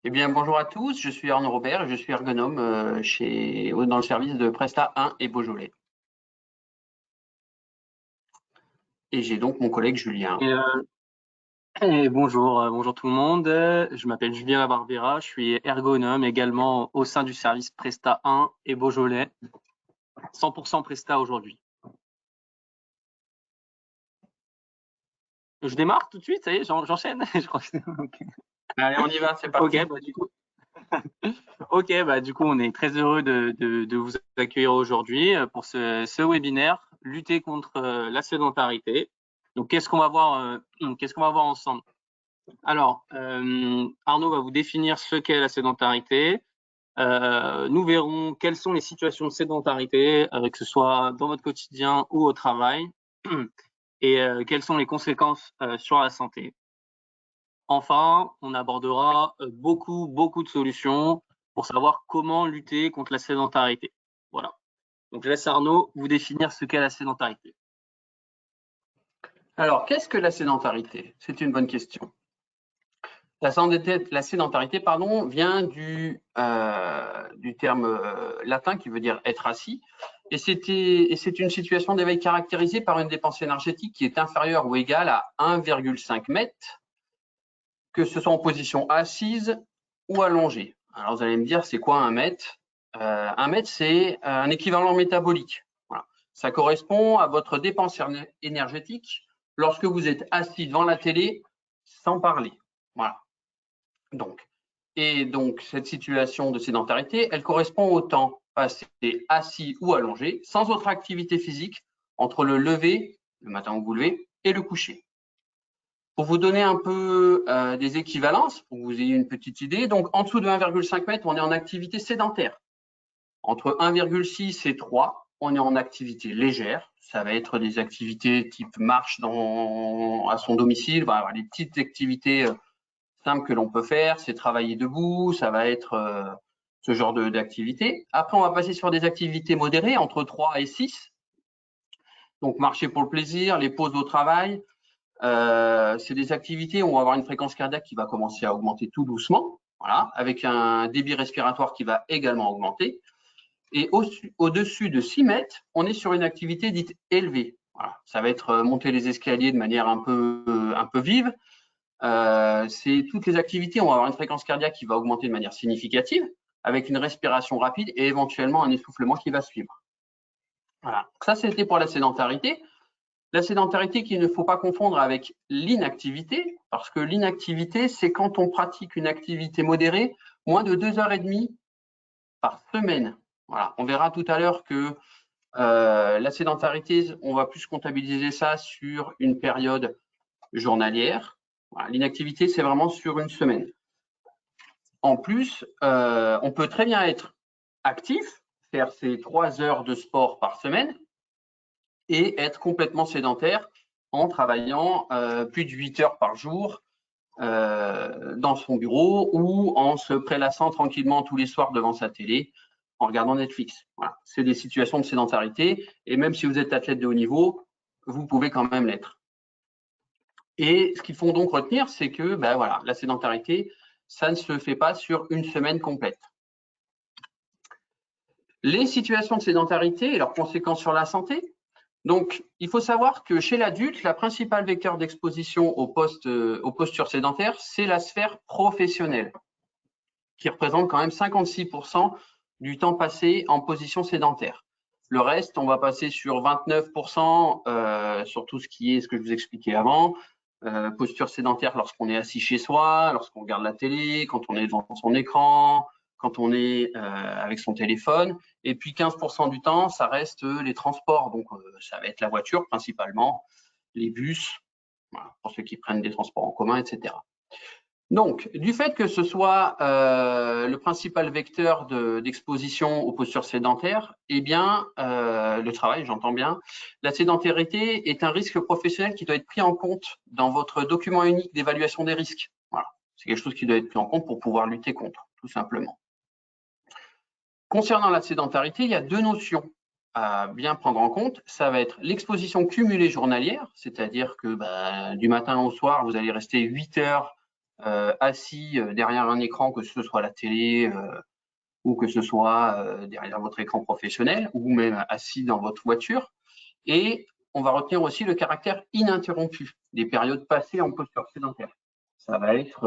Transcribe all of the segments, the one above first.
Eh bien, bonjour à tous, je suis Arnaud Robert et je suis ergonome dans le service de Presta 1 et Beaujolais. Et j'ai donc mon collègue Julien. Et bonjour, bonjour tout le monde. Je m'appelle Julien Barbera, je suis ergonome également au sein du service Presta 1 et Beaujolais. 100% Presta aujourd'hui. Je démarre tout de suite, ça y est, j'enchaîne. Je crois que Allez, on y va, c'est Ok, parti. du coup, on est très heureux de vous accueillir aujourd'hui pour ce webinaire, lutter contre la sédentarité. Donc, qu'est-ce qu'on va voir ensemble? Alors, Arnaud va vous définir ce qu'est la sédentarité. Nous verrons quelles sont les situations de sédentarité, que ce soit dans votre quotidien ou au travail, et quelles sont les conséquences sur la santé. Enfin, on abordera beaucoup de solutions pour savoir comment lutter contre la sédentarité. Voilà. Donc, je laisse Arnaud vous définir ce qu'est la sédentarité. Alors, qu'est-ce que la sédentarité? C'est une bonne question. La sédentarité, vient du terme latin qui veut dire être assis. Et c'est une situation d'éveil caractérisée par une dépense énergétique qui est inférieure ou égale à 1,5 mètres, que ce soit en position assise ou allongée. Alors, vous allez me dire, c'est quoi un mètre? Un mètre, c'est un équivalent métabolique. Voilà. Ça correspond à votre dépense énergétique lorsque vous êtes assis devant la télé sans parler. Voilà. Donc, cette situation de sédentarité, elle correspond au temps passé assis ou allongé, sans autre activité physique, entre le lever, le matin où vous levez, et le coucher. Pour vous donner un peu des équivalences, pour que vous ayez une petite idée, donc en dessous de 1,5 mètre, on est en activité sédentaire. Entre 1,6 et 3, on est en activité légère. Ça va être des activités type marche à son domicile, voilà, les petites activités simples que l'on peut faire, c'est travailler debout, ça va être ce genre d'activité. Après, on va passer sur des activités modérées, entre 3 et 6. Donc, marcher pour le plaisir, les pauses au travail. C'est des activités où on va avoir une fréquence cardiaque qui va commencer à augmenter tout doucement, voilà, avec un débit respiratoire qui va également augmenter. Et au-dessus de 6 mètres, on est sur une activité dite élevée. Voilà. Ça va être monter les escaliers de manière un peu vive. C'est toutes les activités, on va avoir une fréquence cardiaque qui va augmenter de manière significative, avec une respiration rapide et éventuellement un essoufflement qui va suivre. Voilà. Ça, c'était pour la sédentarité. La sédentarité qu'il ne faut pas confondre avec l'inactivité, parce que l'inactivité, c'est quand on pratique une activité modérée moins de 2h30 par semaine. Voilà. On verra tout à l'heure que la sédentarité, on va plus comptabiliser ça sur une période journalière. Voilà. L'inactivité, c'est vraiment sur une semaine. En plus, on peut très bien être actif, faire ses 3 heures de sport par semaine et être complètement sédentaire en travaillant plus de 8 heures par jour dans son bureau ou en se prélassant tranquillement tous les soirs devant sa télé en regardant Netflix. Voilà. C'est des situations de sédentarité et même si vous êtes athlète de haut niveau, vous pouvez quand même l'être. Et ce qu'il faut donc retenir, c'est que voilà, la sédentarité, ça ne se fait pas sur une semaine complète. Les situations de sédentarité et leurs conséquences sur la santé. Donc, il faut savoir que chez l'adulte, la principale vecteur d'exposition aux postures sédentaires, c'est la sphère professionnelle, qui représente quand même 56% du temps passé en position sédentaire. Le reste, on va passer sur 29% sur tout ce qui est ce que je vous expliquais avant, posture sédentaire lorsqu'on est assis chez soi, lorsqu'on regarde la télé, quand on est devant son écran, quand on est avec son téléphone. Et puis 15% du temps, ça reste les transports. Donc, ça va être la voiture principalement, les bus, voilà, pour ceux qui prennent des transports en commun, etc. Donc, du fait que ce soit le principal vecteur d'exposition aux postures sédentaires, eh bien, le travail, j'entends bien, la sédentarité est un risque professionnel qui doit être pris en compte dans votre document unique d'évaluation des risques. Voilà. C'est quelque chose qui doit être pris en compte pour pouvoir lutter contre, tout simplement. Concernant la sédentarité, il y a 2 notions à bien prendre en compte. Ça va être l'exposition cumulée journalière, c'est-à-dire que du matin au soir, vous allez rester 8 heures assis derrière un écran, que ce soit la télé ou que ce soit derrière votre écran professionnel, ou même assis dans votre voiture. Et on va retenir aussi le caractère ininterrompu des périodes passées en posture sédentaire. Ça va être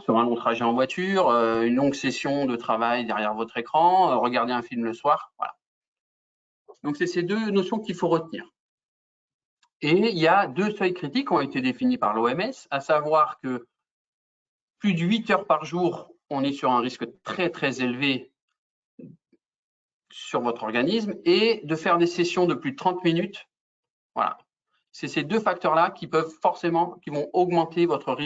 sur un long trajet en voiture, une longue session de travail derrière votre écran, regarder un film le soir. Voilà. Donc, c'est ces deux notions qu'il faut retenir. Et il y a deux seuils critiques qui ont été définis par l'OMS, à savoir que plus de 8 heures par jour, on est sur un risque très, très élevé sur votre organisme, et de faire des sessions de plus de 30 minutes. Voilà. C'est ces deux facteurs-là qui vont augmenter votre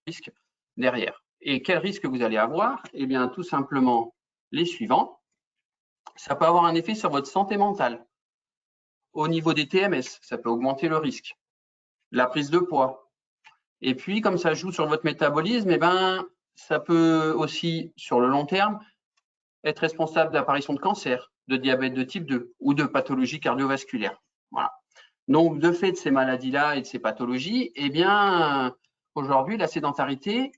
risque derrière. Et quel risque vous allez avoir? Eh bien, tout simplement les suivants. Ça peut avoir un effet sur votre santé mentale. Au niveau des TMS, ça peut augmenter le risque. La prise de poids. Et puis, comme ça joue sur votre métabolisme, eh ben, ça peut aussi, sur le long terme, être responsable d'apparition de cancer, de diabète de type 2 ou de pathologies cardiovasculaires. Voilà. Donc, de fait de ces maladies-là et de ces pathologies, eh bien, aujourd'hui, la sédentarité,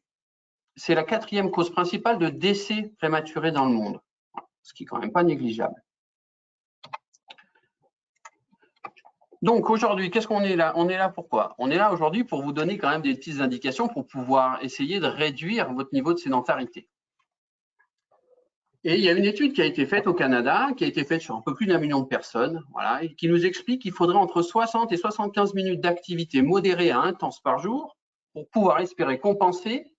c'est la 4e cause principale de décès prématurés dans le monde, ce qui est quand même pas négligeable. Donc, aujourd'hui, qu'est-ce qu'on est là? On est là pourquoi? On est là aujourd'hui pour vous donner quand même des petites indications pour pouvoir essayer de réduire votre niveau de sédentarité. Et il y a une étude qui a été faite au Canada, qui a été faite sur un peu plus d'1 million de personnes, voilà, et qui nous explique qu'il faudrait entre 60 et 75 minutes d'activité modérée à intense par jour pour pouvoir espérer compenser,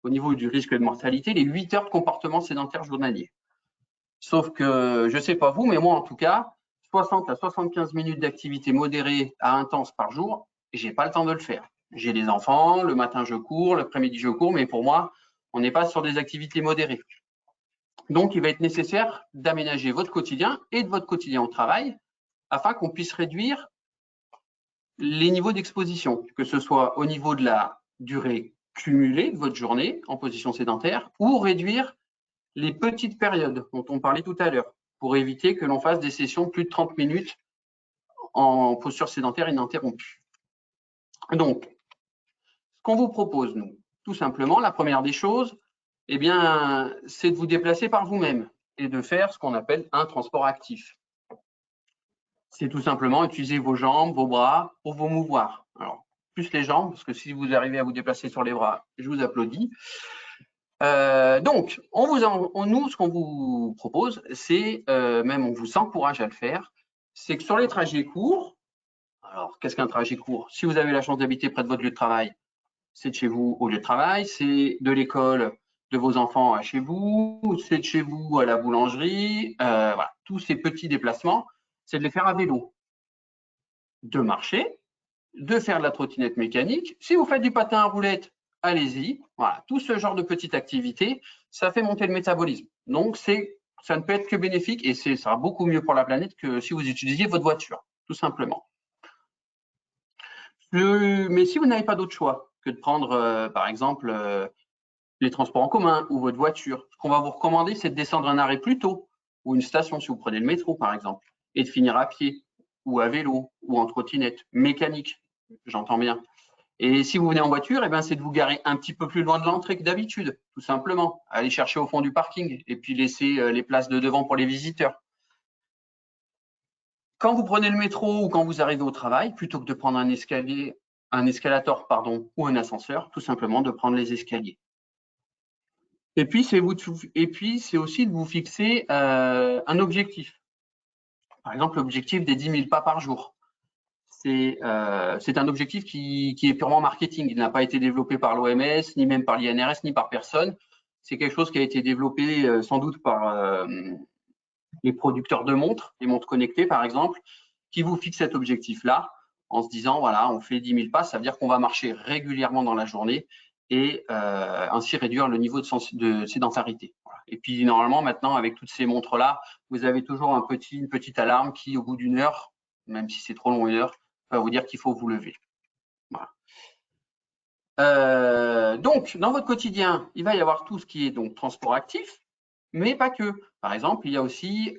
au niveau du risque de mortalité, les 8 heures de comportement sédentaire journalier. Sauf que, je ne sais pas vous, mais moi en tout cas, 60 à 75 minutes d'activité modérée à intense par jour, je n'ai pas le temps de le faire. J'ai des enfants, le matin je cours, l'après-midi je cours, mais pour moi, on n'est pas sur des activités modérées. Donc, il va être nécessaire d'aménager votre quotidien et de votre quotidien au travail afin qu'on puisse réduire les niveaux d'exposition, que ce soit au niveau de la durée cumulée de votre journée en position sédentaire ou réduire les petites périodes dont on parlait tout à l'heure pour éviter que l'on fasse des sessions de plus de 30 minutes en posture sédentaire ininterrompue. Donc, ce qu'on vous propose, nous, tout simplement, la première des choses, eh bien, c'est de vous déplacer par vous-même et de faire ce qu'on appelle un transport actif. C'est tout simplement utiliser vos jambes, vos bras pour vous mouvoir. Alors, plus les jambes, parce que si vous arrivez à vous déplacer sur les bras, je vous applaudis. Donc, nous, ce qu'on vous propose, c'est, même on vous encourage à le faire, c'est que sur les trajets courts, alors qu'est-ce qu'un trajet court? Si vous avez la chance d'habiter près de votre lieu de travail, c'est de chez vous au lieu de travail, c'est de l'école de vos enfants à chez vous, c'est de chez vous à la boulangerie, voilà, tous ces petits déplacements, c'est de les faire à vélo, de marcher, de faire de la trottinette mécanique. Si vous faites du patin à roulettes, allez-y. Voilà, tout ce genre de petites activités, ça fait monter le métabolisme. Donc, ça ne peut être que bénéfique et ça sera beaucoup mieux pour la planète que si vous utilisiez votre voiture, tout simplement. Mais si vous n'avez pas d'autre choix que de prendre, par exemple, les transports en commun ou votre voiture, ce qu'on va vous recommander, c'est de descendre un arrêt plus tôt ou une station, si vous prenez le métro, par exemple, et de finir à pied ou à vélo ou en trottinette mécanique, j'entends bien. Et si vous venez en voiture, eh ben, c'est de vous garer un petit peu plus loin de l'entrée que d'habitude, tout simplement. Aller chercher au fond du parking et puis laisser les places de devant pour les visiteurs. Quand vous prenez le métro ou quand vous arrivez au travail, plutôt que de prendre un escalator, ou un ascenseur, tout simplement de prendre les escaliers. Et puis, c'est aussi de vous fixer un objectif. Par exemple, l'objectif des 10 000 pas par jour. C'est un objectif qui est purement marketing. Il n'a pas été développé par l'OMS, ni même par l'INRS, ni par personne. C'est quelque chose qui a été développé sans doute par les producteurs de montres, les montres connectées par exemple, qui vous fixent cet objectif-là en se disant, voilà, on fait 10 000 pas, ça veut dire qu'on va marcher régulièrement dans la journée et ainsi réduire le niveau de sédentarité. Voilà. Et puis normalement, maintenant, avec toutes ces montres-là, vous avez toujours une petite alarme qui, au bout d'une heure, même si c'est trop long une heure, va vous dire qu'il faut vous lever. Voilà. Donc, dans votre quotidien, il va y avoir tout ce qui est donc transport actif, mais pas que. Par exemple, il y a aussi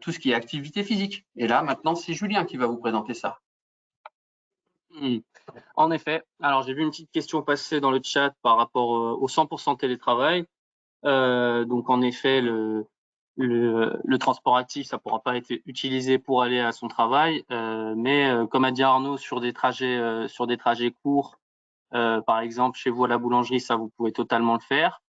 tout ce qui est activité physique. Et là, maintenant, c'est Julien qui va vous présenter ça. En effet. Alors, j'ai vu une petite question passer dans le chat par rapport au 100% télétravail. Donc, en effet, le transport actif, ça pourra pas être utilisé pour aller à son travail. Mais comme a dit Arnaud, sur des trajets courts, par exemple, chez vous à la boulangerie, ça, vous pouvez totalement le faire.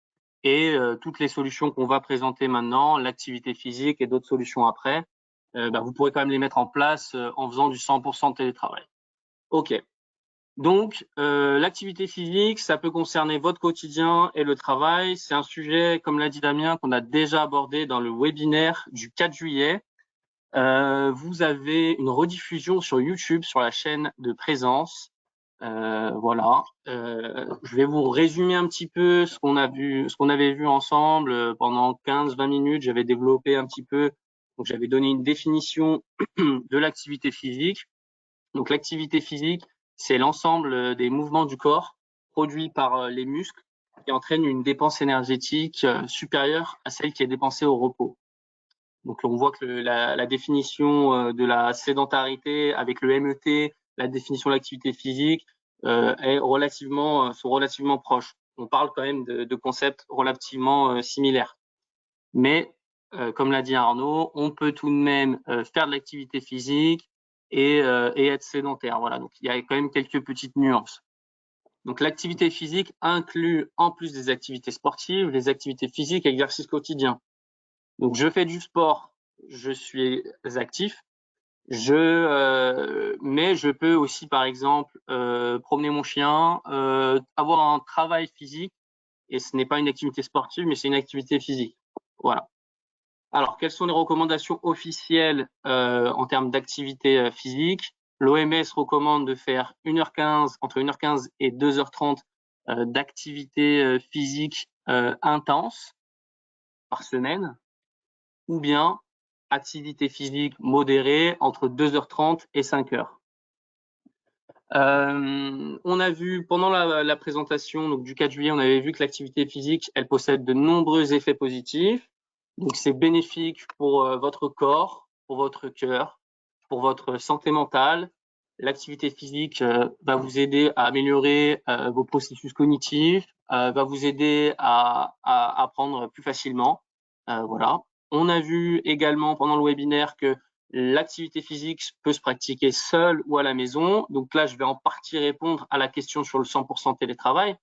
Et toutes les solutions qu'on va présenter maintenant, l'activité physique et d'autres solutions après, vous pourrez quand même les mettre en place en faisant du 100% télétravail. OK. Donc, l'activité physique, ça peut concerner votre quotidien et le travail. C'est un sujet, comme l'a dit Damien, qu'on a déjà abordé dans le webinaire du 4 juillet. Vous avez une rediffusion sur YouTube, sur la chaîne de Présence. Voilà. Je vais vous résumer un petit peu ce qu'on avait vu ensemble pendant 15-20 minutes. J'avais développé un petit peu. Donc, j'avais donné une définition de l'activité physique. Donc, l'activité physique, c'est l'ensemble des mouvements du corps produits par les muscles qui entraînent une dépense énergétique supérieure à celle qui est dépensée au repos. Donc, on voit que la définition de la sédentarité avec le MET, la définition de l'activité physique sont relativement proches. On parle quand même de concepts relativement similaires. Mais, comme l'a dit Arnaud, on peut tout de même faire de l'activité physique et être sédentaire. Voilà, donc il y a quand même quelques petites nuances. Donc l'activité physique inclut, en plus des activités sportives, les activités physiques et exercices quotidiens. Donc je fais du sport, je suis actif, mais je peux aussi, par exemple, promener mon chien, avoir un travail physique, et ce n'est pas une activité sportive, mais c'est une activité physique. Voilà. Alors, quelles sont les recommandations officielles en termes d'activité physique? L'OMS recommande de faire entre 1h15 et 2h30 d'activité physique intense par semaine, ou bien activité physique modérée entre 2h30 et 5h. On a vu pendant la présentation donc, du 4 juillet, on avait vu que l'activité physique, elle possède de nombreux effets positifs. Donc, c'est bénéfique pour votre corps, pour votre cœur, pour votre santé mentale. L'activité physique va vous aider à améliorer vos processus cognitifs, va vous aider à apprendre plus facilement. Voilà. On a vu également pendant le webinaire que l'activité physique peut se pratiquer seule ou à la maison. Donc là, je vais en partie répondre à la question sur le 100% télétravail.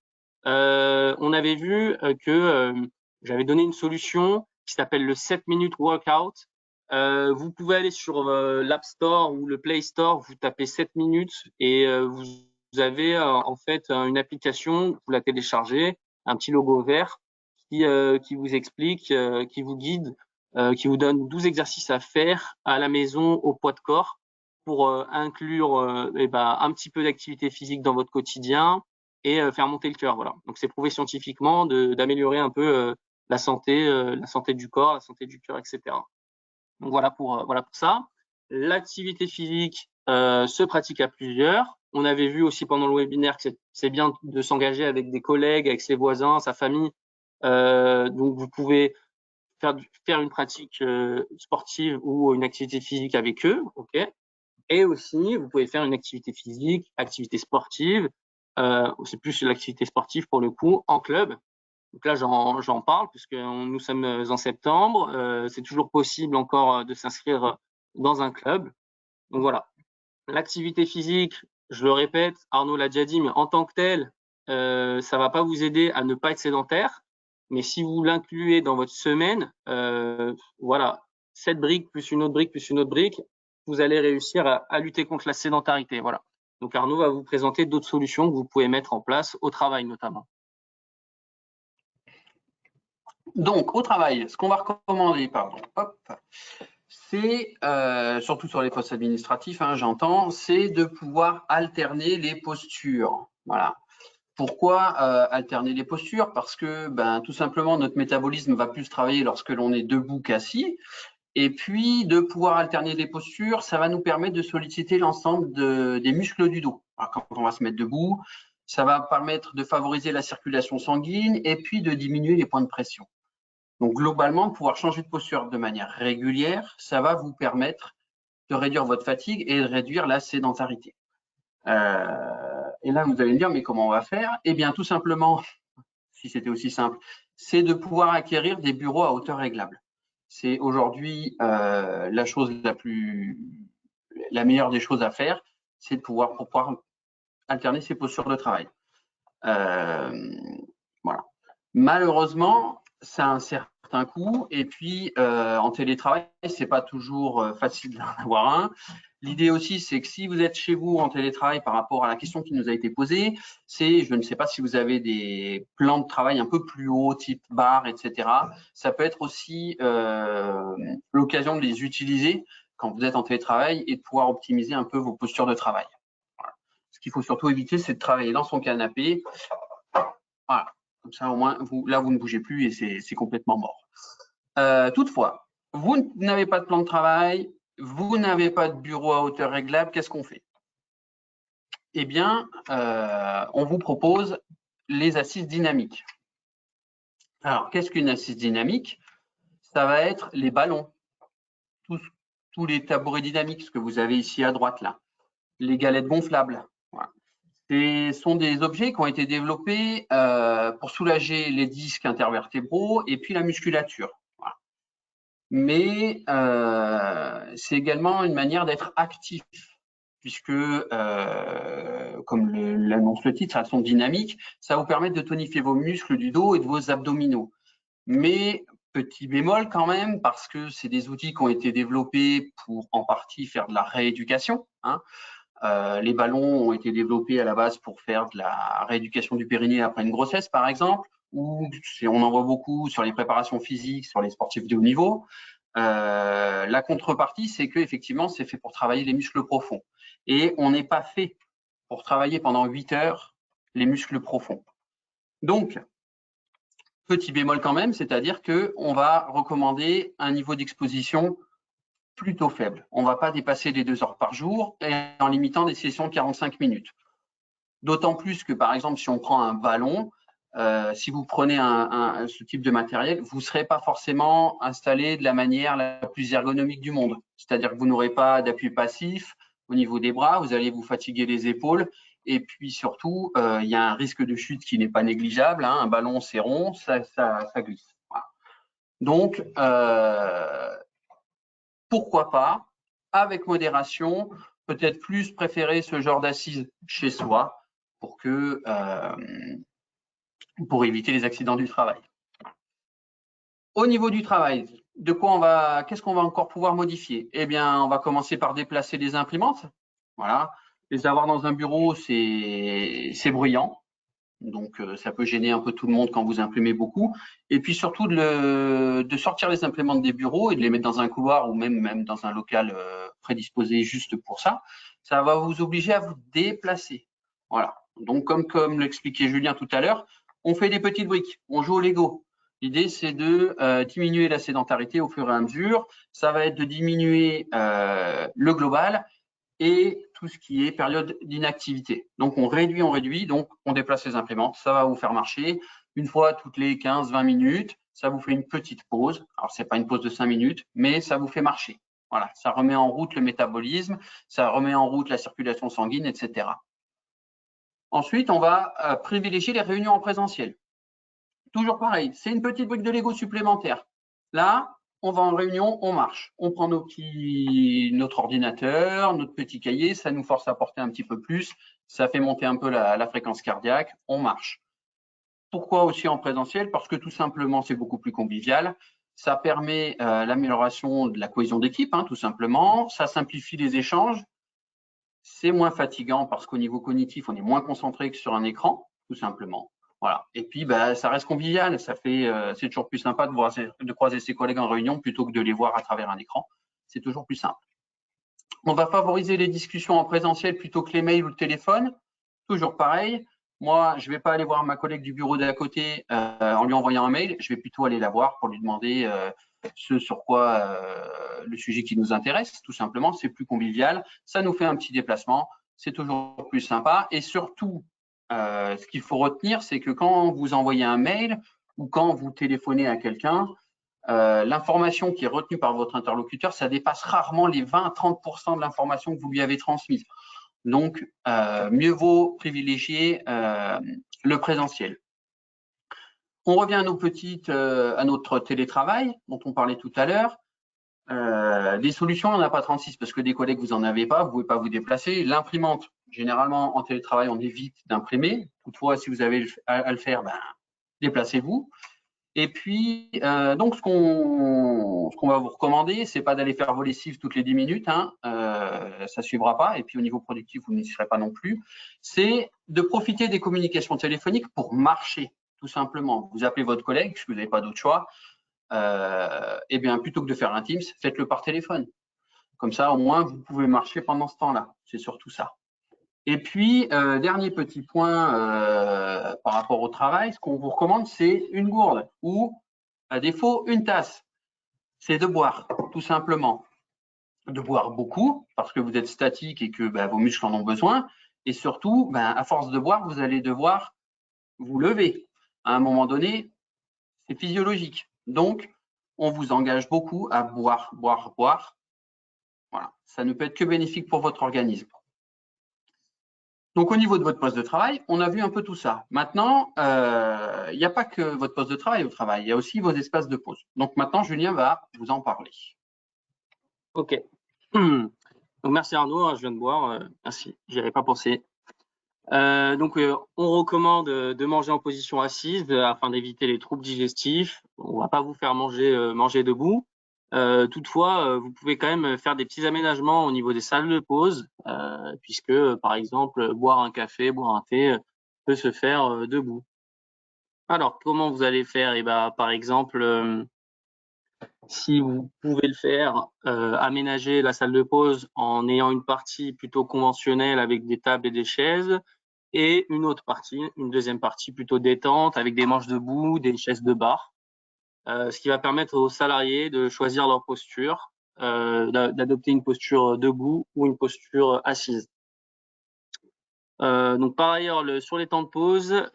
On avait vu que j'avais donné une solution qui s'appelle le 7 minutes workout. Vous pouvez aller sur l'App Store ou le Play Store, vous tapez 7 minutes et vous avez en fait une application, vous la téléchargez, un petit logo vert qui vous explique, qui vous guide, qui vous donne 12 exercices à faire à la maison au poids de corps pour inclure un petit peu d'activité physique dans votre quotidien et faire monter le cœur. Voilà. Donc c'est prouvé scientifiquement d'améliorer un peu la santé du corps, la santé du cœur, etc. Donc voilà pour ça. L'activité physique se pratique à plusieurs. On avait vu aussi pendant le webinaire que c'est bien de s'engager avec des collègues, avec ses voisins, sa famille. Donc vous pouvez faire une pratique sportive ou une activité physique avec eux, ok. Et aussi, vous pouvez faire une activité physique, activité sportive. C'est plus l'activité sportive pour le coup en club. Donc là, j'en parle puisque nous sommes en septembre. C'est toujours possible encore de s'inscrire dans un club. Donc voilà. L'activité physique, je le répète, Arnaud l'a déjà dit, mais en tant que tel, ça va pas vous aider à ne pas être sédentaire. Mais si vous l'incluez dans votre semaine, voilà, cette brique plus une autre brique plus une autre brique, vous allez réussir à lutter contre la sédentarité. Voilà. Donc Arnaud va vous présenter d'autres solutions que vous pouvez mettre en place au travail notamment. Donc, au travail, ce qu'on va recommander, c'est, surtout sur les postes administratifs, j'entends, c'est de pouvoir alterner les postures. Voilà. Pourquoi alterner les postures? Parce que tout simplement, notre métabolisme va plus travailler lorsque l'on est debout qu'assis. Et puis, de pouvoir alterner les postures, ça va nous permettre de solliciter l'ensemble des muscles du dos. Alors, quand on va se mettre debout, ça va permettre de favoriser la circulation sanguine et puis de diminuer les points de pression. Donc, globalement, pouvoir changer de posture de manière régulière, ça va vous permettre de réduire votre fatigue et de réduire la sédentarité. Et là, vous allez me dire, mais comment on va faire? Eh bien, tout simplement, si c'était aussi simple, c'est de pouvoir acquérir des bureaux à hauteur réglable. C'est aujourd'hui la meilleure des choses à faire, c'est de pouvoir alterner ses postures de travail. Voilà. Malheureusement, ça a un certain coût et puis en télétravail, c'est pas toujours facile d'en avoir un. L'idée aussi, c'est que si vous êtes chez vous en télétravail par rapport à la question qui nous a été posée, c'est, je ne sais pas si vous avez des plans de travail un peu plus hauts, type bar, etc. Ça peut être aussi l'occasion de les utiliser quand vous êtes en télétravail et de pouvoir optimiser un peu vos postures de travail. Voilà. Ce qu'il faut surtout éviter, c'est de travailler dans son canapé. Voilà. Comme ça, au moins, vous ne bougez plus et c'est complètement mort. Toutefois, vous n'avez pas de plan de travail, vous n'avez pas de bureau à hauteur réglable, qu'est-ce qu'on fait? Eh bien, on vous propose les assises dynamiques. Alors, qu'est-ce qu'une assise dynamique? Ça va être les ballons, tous les tabourets dynamiques, ce que vous avez ici à droite là, les galettes gonflables. Voilà. Ce sont des objets qui ont été développés pour soulager les disques intervertébraux et puis la musculature. Voilà. Mais c'est également une manière d'être actif, puisque, comme l'annonce le titre, elles sont dynamiques, ça va vous permettre de tonifier vos muscles du dos et de vos abdominaux. Mais petit bémol quand même, parce que c'est des outils qui ont été développés pour en partie faire de la rééducation. Hein. Les ballons ont été développés à la base pour faire de la rééducation du périnée après une grossesse, par exemple, ou on en voit beaucoup sur les préparations physiques, sur les sportifs de haut niveau. La contrepartie, c'est que effectivement, c'est fait pour travailler les muscles profonds. Et on n'est pas fait pour travailler pendant 8 heures les muscles profonds. Donc, petit bémol quand même, c'est-à-dire qu'on va recommander un niveau d'exposition plutôt faible. On ne va pas dépasser les 2 heures par jour et en limitant des sessions de 45 minutes. D'autant plus que, par exemple, si on prend un ballon, si vous prenez ce type de matériel, vous ne serez pas forcément installé de la manière la plus ergonomique du monde. C'est-à-dire que vous n'aurez pas d'appui passif au niveau des bras, vous allez vous fatiguer les épaules. Et puis surtout, il y a un risque de chute qui n'est pas négligeable. Hein. Un ballon, c'est rond, ça glisse. Voilà. Donc, pourquoi pas, avec modération, peut-être plus préférer ce genre d'assise chez soi pour éviter les accidents du travail. Au niveau du travail, qu'est-ce qu'on va encore pouvoir modifier? Eh bien, on va commencer par déplacer les imprimantes. Voilà. Les avoir dans un bureau, c'est bruyant. Donc, ça peut gêner un peu tout le monde quand vous imprimez beaucoup. Et puis surtout, de sortir les imprimantes des bureaux et de les mettre dans un couloir ou même dans un local prédisposé juste pour ça. Ça va vous obliger à vous déplacer. Voilà. Donc, comme l'expliquait Julien tout à l'heure, on fait des petites briques, on joue au Lego. L'idée, c'est de diminuer la sédentarité au fur et à mesure. Ça va être de diminuer le global et tout ce qui est période d'inactivité. Donc, on réduit, donc on déplace les imprimantes. Ça va vous faire marcher une fois toutes les 15-20 minutes. Ça vous fait une petite pause. Alors, ce n'est pas une pause de 5 minutes, mais ça vous fait marcher. Voilà, ça remet en route le métabolisme, ça remet en route la circulation sanguine, etc. Ensuite, on va privilégier les réunions en présentiel. Toujours pareil, c'est une petite brique de Lego supplémentaire. Là, on va en réunion, on marche. On prend notre ordinateur, notre petit cahier, ça nous force à porter un petit peu plus, ça fait monter un peu la fréquence cardiaque, on marche. Pourquoi aussi en présentiel? Parce que tout simplement, c'est beaucoup plus convivial. Ça permet l'amélioration de la cohésion d'équipe, hein, tout simplement. Ça simplifie les échanges. C'est moins fatigant parce qu'au niveau cognitif, on est moins concentré que sur un écran, tout simplement. Voilà. Et puis, ça reste convivial. C'est toujours plus sympa de croiser ses collègues en réunion plutôt que de les voir à travers un écran. C'est toujours plus simple. On va favoriser les discussions en présentiel plutôt que les mails ou le téléphone. Toujours pareil. Moi, je ne vais pas aller voir ma collègue du bureau d'à côté en lui envoyant un mail. Je vais plutôt aller la voir pour lui demander ce sur quoi le sujet qui nous intéresse, tout simplement. C'est plus convivial. Ça nous fait un petit déplacement. C'est toujours plus sympa. Et surtout, ce qu'il faut retenir, c'est que quand vous envoyez un mail ou quand vous téléphonez à quelqu'un, l'information qui est retenue par votre interlocuteur, ça dépasse rarement les 20 à 30% de l'information que vous lui avez transmise. Donc, mieux vaut privilégier le présentiel. On revient à à notre télétravail dont on parlait tout à l'heure. Des solutions, on n'a pas 36 parce que des collègues, vous n'en avez pas, vous ne pouvez pas vous déplacer. L'imprimante, généralement, en télétravail, on évite d'imprimer. Toutefois, si vous avez à le faire, ben, déplacez-vous. Et puis, donc, ce qu'on va vous recommander, c'est pas d'aller faire vos lessives toutes les 10 minutes, hein, ça suivra pas. Et puis, au niveau productif, vous n'y serez pas non plus. C'est de profiter des communications téléphoniques pour marcher, tout simplement. Vous appelez votre collègue, puisque vous n'avez pas d'autre choix. Eh bien, plutôt que de faire un Teams, faites-le par téléphone. Comme ça, au moins, vous pouvez marcher pendant ce temps-là. C'est surtout ça. Et puis, dernier petit point par rapport au travail, ce qu'on vous recommande, c'est une gourde ou, à défaut, une tasse. C'est de boire, tout simplement. De boire beaucoup, parce que vous êtes statique et que vos muscles en ont besoin. Et surtout, à force de boire, vous allez devoir vous lever. À un moment donné, c'est physiologique. Donc, on vous engage beaucoup à boire, boire, boire. Voilà, ça ne peut être que bénéfique pour votre organisme. Donc, au niveau de votre poste de travail, on a vu un peu tout ça. Maintenant, il n'y a pas que votre poste de travail au travail, il y a aussi vos espaces de pause. Donc, maintenant, Julien va vous en parler. Ok. Donc, merci Arnaud, je viens de boire. Merci, j'y avais pas pensé. On recommande de manger en position assise afin d'éviter les troubles digestifs. On va pas vous faire manger debout. Toutefois, vous pouvez quand même faire des petits aménagements au niveau des salles de pause, puisque par exemple boire un café, boire un thé peut se faire debout. Alors comment vous allez faire? Par exemple, si vous pouvez le faire, aménager la salle de pause en ayant une partie plutôt conventionnelle avec des tables et des chaises, et une deuxième partie plutôt détente avec des manches debout, des chaises de bar, ce qui va permettre aux salariés de choisir leur posture, d'adopter une posture debout ou une posture assise. Donc par ailleurs, sur les temps de pause,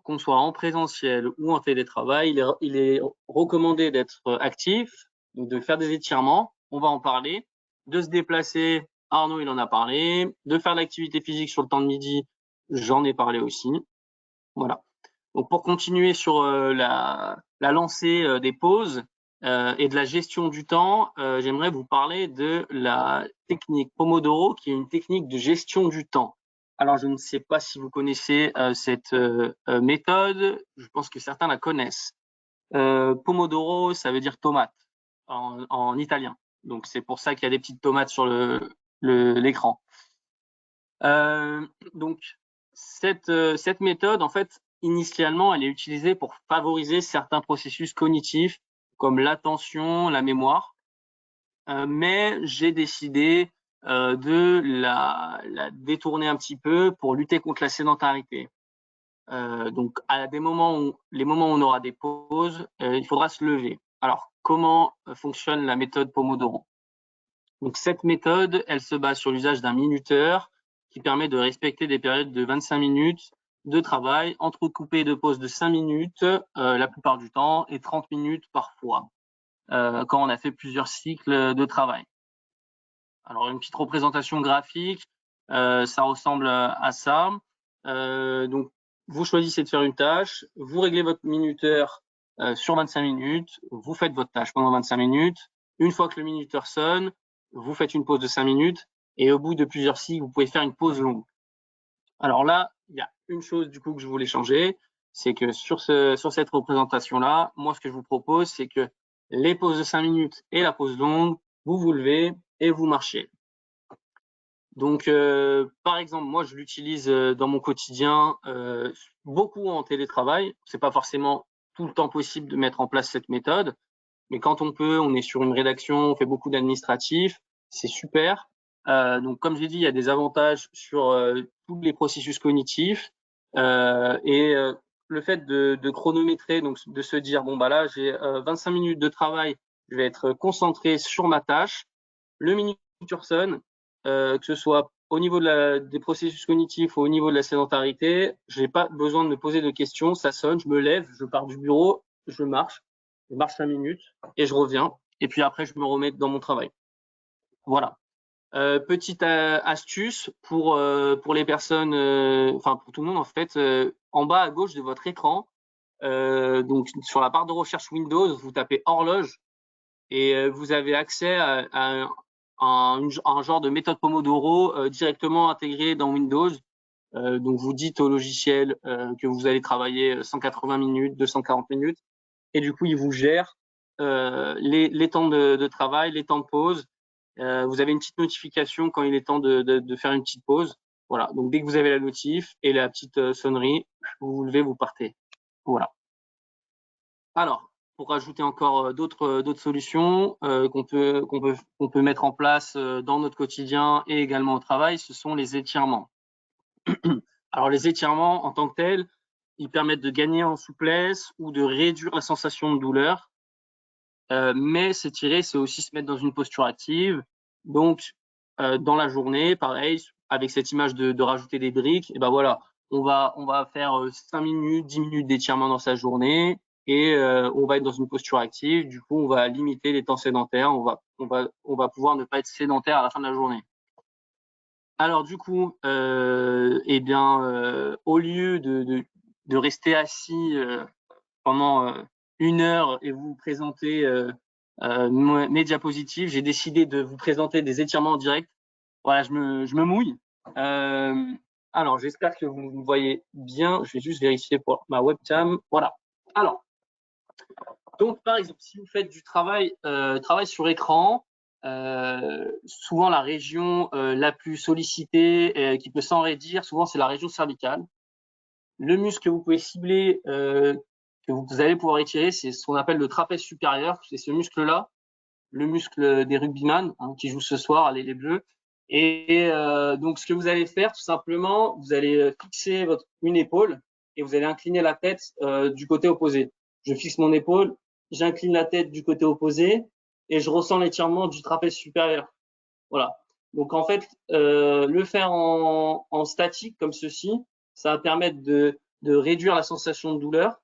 qu'on soit en présentiel ou en télétravail, il est recommandé d'être actif, donc de faire des étirements, on va en parler, de se déplacer, Arnaud il en a parlé, de faire de l'activité physique sur le temps de midi, j'en ai parlé aussi. Voilà. Donc pour continuer sur la lancée des pauses et de la gestion du temps, j'aimerais vous parler de la technique Pomodoro, qui est une technique de gestion du temps. Alors je ne sais pas si vous connaissez cette méthode, je pense que certains la connaissent. Pomodoro, ça veut dire tomate en italien. Donc c'est pour ça qu'il y a des petites tomates sur l'écran. Donc cette méthode, en fait, initialement, elle est utilisée pour favoriser certains processus cognitifs comme l'attention, la mémoire. Mais j'ai décidé de la détourner un petit peu pour lutter contre la sédentarité. Donc à les moments où on aura des pauses, il faudra se lever. Alors comment fonctionne la méthode Pomodoro? Donc cette méthode, elle se base sur l'usage d'un minuteur qui permet de respecter des périodes de 25 minutes de travail, entrecoupées de pauses de 5 minutes la plupart du temps et 30 minutes parfois, quand on a fait plusieurs cycles de travail. Alors une petite représentation graphique, ça ressemble à ça. Donc vous choisissez de faire une tâche, vous réglez votre minuteur sur 25 minutes, vous faites votre tâche pendant 25 minutes. Une fois que le minuteur sonne, vous faites une pause de 5 minutes et au bout de plusieurs cycles, vous pouvez faire une pause longue. Alors là, il y a une chose du coup que je voulais changer, c'est que sur cette représentation-là, moi ce que je vous propose, c'est que les pauses de 5 minutes et la pause longue, vous vous levez et vous marchez. Donc, par exemple, moi, je l'utilise dans mon quotidien beaucoup en télétravail. C'est pas forcément tout le temps possible de mettre en place cette méthode, mais quand on peut, on est sur une rédaction, on fait beaucoup d'administratifs, c'est super. Donc, comme j'ai dit, il y a des avantages sur tous les processus cognitifs et le fait de chronométrer, donc de se dire bon bah là j'ai 25 minutes de travail, je vais être concentré sur ma tâche. Le minuteur sonne, que ce soit au niveau des processus cognitifs ou au niveau de la sédentarité, je n'ai pas besoin de me poser de questions, ça sonne, je me lève, je pars du bureau, je marche 5 minutes et je reviens. Et puis après, je me remets dans mon travail. Voilà. Petite astuce pour les personnes, enfin pour tout le monde en fait, en bas à gauche de votre écran, donc sur la barre de recherche Windows, vous tapez horloge et vous avez accès à un genre de méthode Pomodoro directement intégré dans Windows. Donc vous dites au logiciel que vous allez travailler 180 minutes, 240 minutes, et du coup il vous gère les temps de travail, les temps de pause. Vous avez une petite notification quand il est temps de faire une petite pause. Voilà. Donc dès que vous avez la notif et la petite sonnerie, vous vous levez, vous partez. Voilà. Alors, pour rajouter encore d'autres solutions qu'on peut mettre en place dans notre quotidien et également au travail, ce sont les étirements. Alors les étirements en tant que tels, ils permettent de gagner en souplesse ou de réduire la sensation de douleur. Mais s'étirer, c'est aussi se mettre dans une posture active. Donc, dans la journée, pareil, avec cette image de rajouter des briques, et ben voilà, on va faire 5 minutes, 10 minutes d'étirement dans sa journée et on va être dans une posture active. Du coup, on va limiter les temps sédentaires. On va pouvoir ne pas être sédentaire à la fin de la journée. Alors du coup, eh bien, au lieu de rester assis pendant 1 heure et vous présenter mes diapositives, j'ai décidé de vous présenter des étirements en direct. Voilà, je me mouille. Alors, j'espère que vous me voyez bien. Je vais juste vérifier pour ma webcam. Voilà. Alors, donc par exemple, si vous faites du travail sur écran, souvent la région la plus sollicitée qui peut s'enraidir, souvent c'est la région cervicale. Le muscle que vous pouvez cibler, que vous allez pouvoir étirer, c'est ce qu'on appelle le trapèze supérieur. C'est ce muscle-là, le muscle des rugbyman qui jouent ce soir, les Bleus. Et donc, ce que vous allez faire, tout simplement, vous allez fixer une épaule et vous allez incliner la tête du côté opposé. Je fixe mon épaule, j'incline la tête du côté opposé et je ressens l'étirement du trapèze supérieur. Voilà. Donc, en fait, le faire en statique comme ceci, ça va permettre de réduire la sensation de douleur.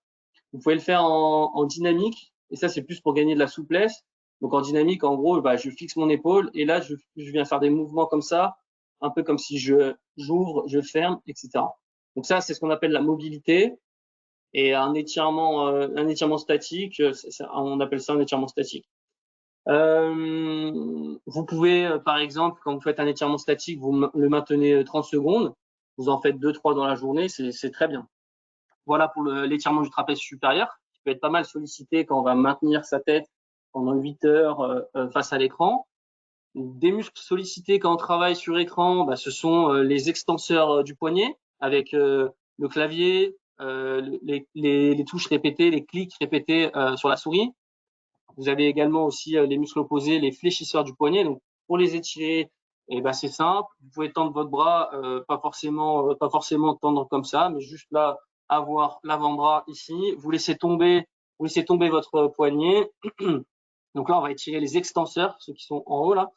Vous pouvez le faire en dynamique et ça, c'est plus pour gagner de la souplesse. Donc, en dynamique, en gros, bah, je fixe mon épaule et là, je viens faire des mouvements comme ça, un peu comme si j'ouvre, je ferme, etc. Donc ça, c'est ce qu'on appelle la mobilité. Et un étirement statique, on appelle ça un étirement statique. Vous pouvez, par exemple, quand vous faites un étirement statique, vous le maintenez 30 secondes. Vous en faites 2-3 dans la journée, c'est très bien. Voilà pour l'étirement du trapèze supérieur, qui peut être pas mal sollicité quand on va maintenir sa tête pendant 8 heures face à l'écran. Des muscles sollicités quand on travaille sur écran, bah, ce sont les extenseurs du poignet avec le clavier, les touches répétées, les clics répétés sur la souris. Vous avez également aussi les muscles opposés, les fléchisseurs du poignet. Donc, pour les étirer, eh ben, c'est simple. Vous pouvez tendre votre bras, pas forcément tendre comme ça, mais juste là, avoir l'avant-bras ici. Vous laissez tomber votre poignet. Donc là, on va étirer les extenseurs, ceux qui sont en haut là.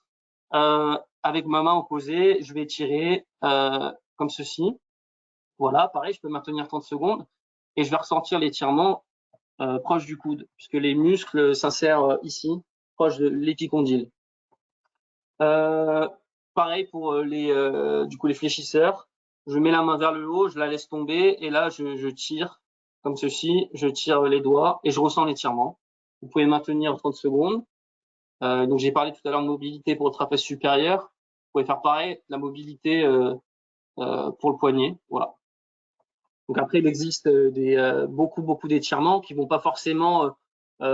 Avec ma main opposée, je vais étirer comme ceci. Voilà, pareil, je peux maintenir 30 secondes et je vais ressentir l'étirement proche du coude, puisque les muscles s'insèrent ici, proche de l'épicondyle. Pareil pour du coup les fléchisseurs. Je mets la main vers le haut, je la laisse tomber et là je tire comme ceci, je tire les doigts et je ressens l'étirement. Vous pouvez maintenir 30 secondes. Donc j'ai parlé tout à l'heure de mobilité pour le trapèze supérieur. Vous pouvez faire pareil, la mobilité pour le poignet. Voilà. Donc après, il existe beaucoup d'étirements qui vont pas forcément, qui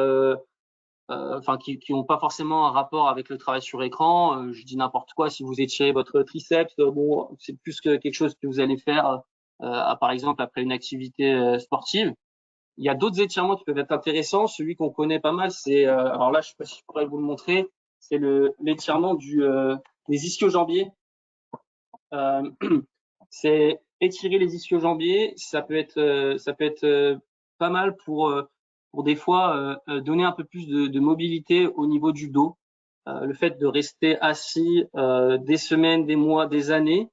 n'ont pas forcément un rapport avec le travail sur écran. Je dis n'importe quoi. Si vous étirez votre triceps, bon, c'est plus que quelque chose que vous allez faire, par exemple après une activité sportive. Il y a d'autres étirements qui peuvent être intéressants. Celui qu'on connaît pas mal, c'est alors là, je sais pas si je pourrais vous le montrer. C'est l'étirement des ischio-jambiers. C'est étirer les ischio-jambiers. Ça peut être pas mal pour des fois donner un peu plus de mobilité au niveau du dos. Le fait de rester assis des semaines, des mois, des années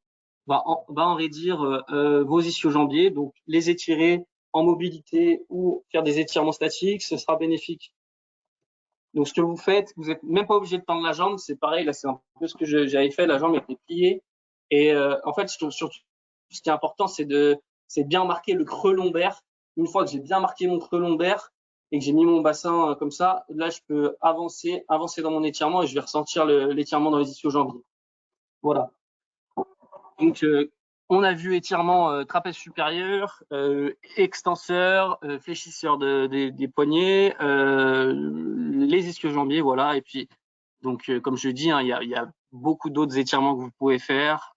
va enraidir vos ischio-jambiers. Donc les étirer en mobilité ou faire des étirements statiques, ce sera bénéfique. Donc, ce que vous faites, vous n'êtes même pas obligé de tendre la jambe. C'est pareil, là, c'est un peu ce que j'avais fait. La jambe était pliée. Et en fait, surtout, ce qui est important, c'est bien marquer le creux lombaire. Une fois que j'ai bien marqué mon creux lombaire et que j'ai mis mon bassin comme ça, là, je peux avancer dans mon étirement et je vais ressentir l'étirement dans les ischio-jambiers. Voilà. Donc, on a vu étirement trapèze supérieur, extenseur, fléchisseur des poignets, les ischio-jambiers, voilà. Et puis, donc, comme je dis, hein, il y a beaucoup d'autres étirements que vous pouvez faire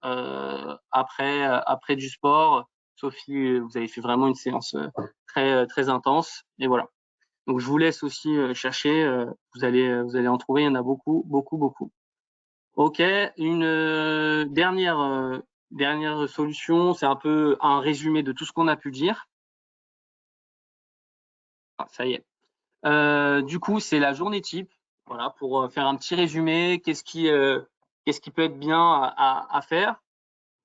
après du sport, sauf si vous avez fait vraiment une séance très intense. Et voilà. Donc, je vous laisse aussi chercher. Vous allez en trouver. Il y en a beaucoup. Ok. Une dernière solution, c'est un peu un résumé de tout ce qu'on a pu dire. Ah, ça y est. Du coup, c'est la journée type. Voilà, pour faire un petit résumé, qu'est-ce qui peut être bien à faire.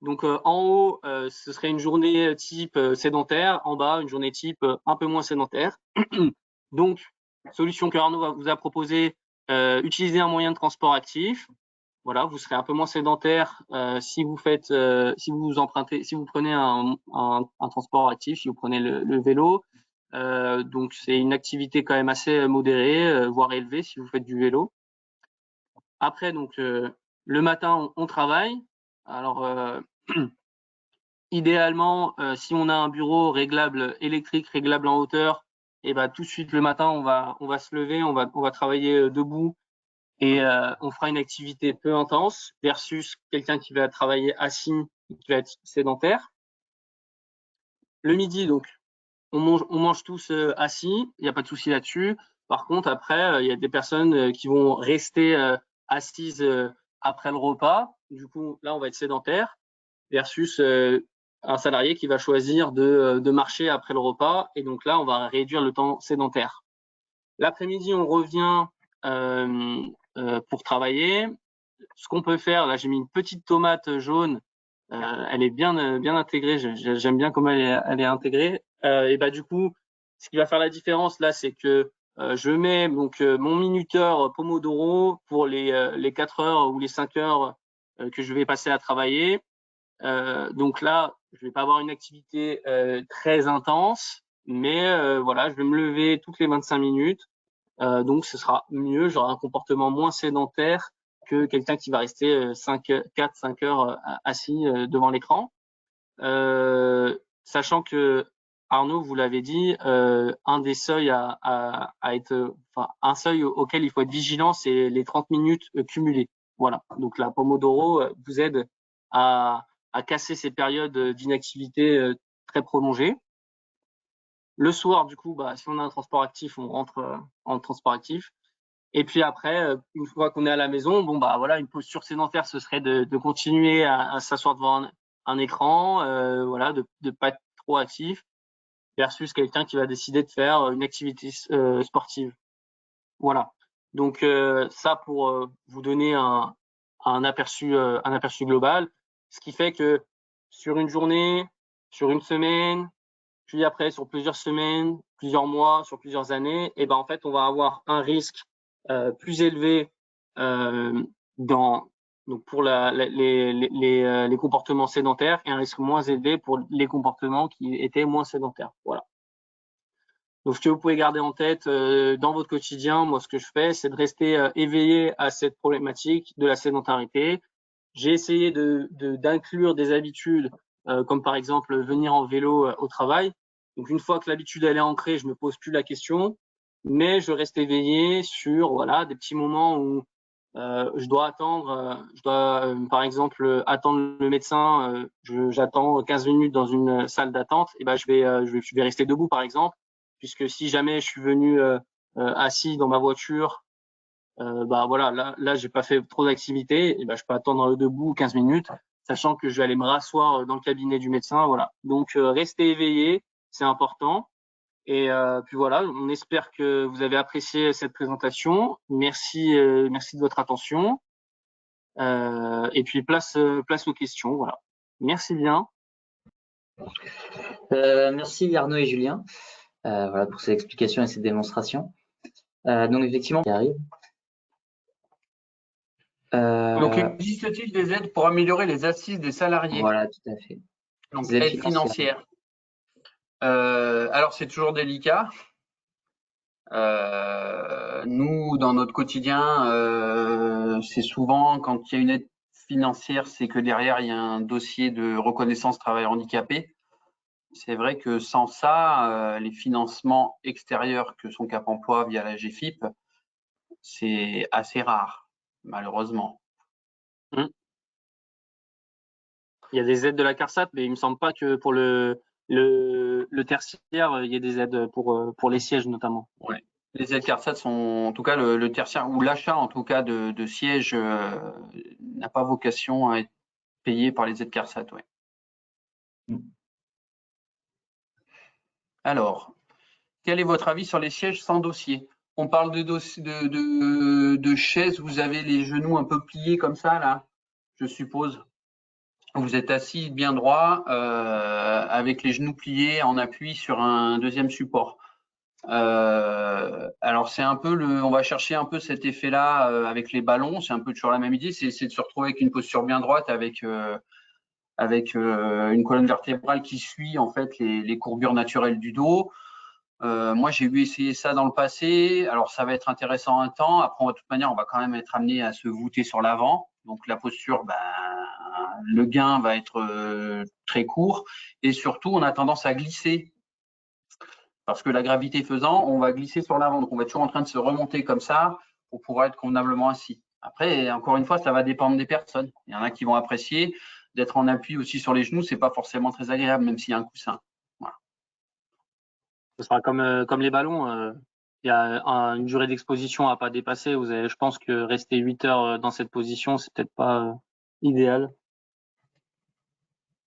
Donc en haut, ce serait une journée type sédentaire. En bas, une journée type un peu moins sédentaire. Donc, solution que Arnaud vous a proposée, utiliser un moyen de transport actif. Voilà, vous serez un peu moins sédentaire si vous prenez un transport actif, si vous prenez le vélo. Donc c'est une activité quand même assez modérée, voire élevée si vous faites du vélo. Après, donc le matin, on travaille. Alors idéalement, si on a un bureau réglable électrique, réglable en hauteur, et ben tout de suite le matin, on va se lever, on va travailler debout. Et on fera une activité peu intense versus quelqu'un qui va travailler assis, qui va être sédentaire. Le midi, donc, on mange tous assis, il n'y a pas de souci là-dessus. Par contre, après, il y a des personnes qui vont rester assises après le repas. Du coup, là, on va être sédentaire versus un salarié qui va choisir de marcher après le repas. Et donc là, on va réduire le temps sédentaire. L'après-midi, on revient pour travailler. Ce qu'on peut faire, là, j'ai mis une petite tomate jaune. Elle est bien intégrée. J'aime bien comment elle est intégrée. Et bah du coup, ce qui va faire la différence là, c'est que je mets donc mon minuteur Pomodoro pour les 4 heures ou les 5 heures que je vais passer à travailler. Donc là, je vais pas avoir une activité très intense, mais voilà, je vais me lever toutes les 25 minutes. Donc ce sera mieux, j'aurai un comportement moins sédentaire que quelqu'un qui va rester 4-5 heures assis devant l'écran. Sachant que Arnaud, vous l'avez dit, un des seuils un seuil auquel il faut être vigilant, c'est les 30 minutes cumulées. Voilà. Donc la Pomodoro vous aide à casser ces périodes d'inactivité très prolongées. Le soir, du coup, bah, si on a un transport actif, on rentre en transport actif. Et puis après, une fois qu'on est à la maison, bon bah voilà, une posture sédentaire, ce serait de continuer à s'asseoir devant un écran, voilà, de pas être trop actif, versus quelqu'un qui va décider de faire une activité sportive. Voilà. Donc ça pour vous donner un aperçu global, ce qui fait que sur une journée, sur une semaine, puis après sur plusieurs semaines, plusieurs mois, sur plusieurs années, et ben en fait on va avoir un risque plus élevé donc pour les comportements sédentaires et un risque moins élevé pour les comportements qui étaient moins sédentaires. Voilà. Donc ce que vous pouvez garder en tête dans votre quotidien, moi ce que je fais, c'est de rester éveillé à cette problématique de la sédentarité. J'ai essayé d'inclure des habitudes comme par exemple venir en vélo au travail. Donc une fois que l'habitude elle est ancrée, je me pose plus la question, mais je reste éveillé sur voilà des petits moments où je dois par exemple attendre le médecin. J'attends 15 minutes dans une salle d'attente. Et ben je vais rester debout par exemple, puisque si jamais je suis venu assis dans ma voiture, bah voilà, là j'ai pas fait trop d'activité, et ben je peux attendre debout 15 minutes, sachant que je vais aller me rasseoir dans le cabinet du médecin. Voilà. Donc rester éveillé, c'est important. Et puis voilà, on espère que vous avez apprécié cette présentation. Merci de votre attention. Et puis place aux questions. Voilà. Merci bien. Merci Arnaud et Julien voilà, pour ces explications et ces démonstrations. Donc effectivement, qui arrive. Donc, existe-t-il des aides pour améliorer les assises des salariés? Voilà, tout à fait. Donc, Des aides aide financière. Alors, c'est toujours délicat. Nous, dans notre quotidien, c'est souvent quand il y a une aide financière, c'est que derrière, il y a un dossier de reconnaissance travailleur handicapé. C'est vrai que sans ça, les financements extérieurs que sont Cap Emploi via la GFIP, c'est assez rare, malheureusement. Il y a des aides de la CARSAT, mais il me semble pas que pour le tertiaire, il y ait des aides pour les sièges notamment. Ouais. Les aides CARSAT sont, en tout cas, le tertiaire ou l'achat, en tout cas, de sièges n'a pas vocation à être payé par les aides CARSAT. Ouais. Alors, quel est votre avis sur les sièges sans dossier? On parle de chaises, vous avez les genoux un peu pliés comme ça, là, je suppose. Vous êtes assis bien droit, avec les genoux pliés en appui sur un deuxième support. Alors c'est un peu on va chercher un peu cet effet-là avec les ballons. C'est un peu toujours la même idée, c'est de se retrouver avec une posture bien droite, avec une colonne vertébrale qui suit en fait les courbures naturelles du dos. Moi, j'ai eu essayé ça dans le passé. Alors, ça va être intéressant un temps. Après, de toute manière, on va quand même être amené à se voûter sur l'avant. Donc, la posture, le gain va être très court. Et surtout, on a tendance à glisser. Parce que la gravité faisant, on va glisser sur l'avant. Donc, on va être toujours en train de se remonter comme ça pour pouvoir être convenablement assis. Après, encore une fois, ça va dépendre des personnes. Il y en a qui vont apprécier d'être en appui aussi sur les genoux. C'est pas forcément très agréable, même s'il y a un coussin. Ce sera comme les ballons. Il y a une durée d'exposition à pas dépasser. Je pense que rester 8 heures dans cette position, c'est peut-être pas idéal.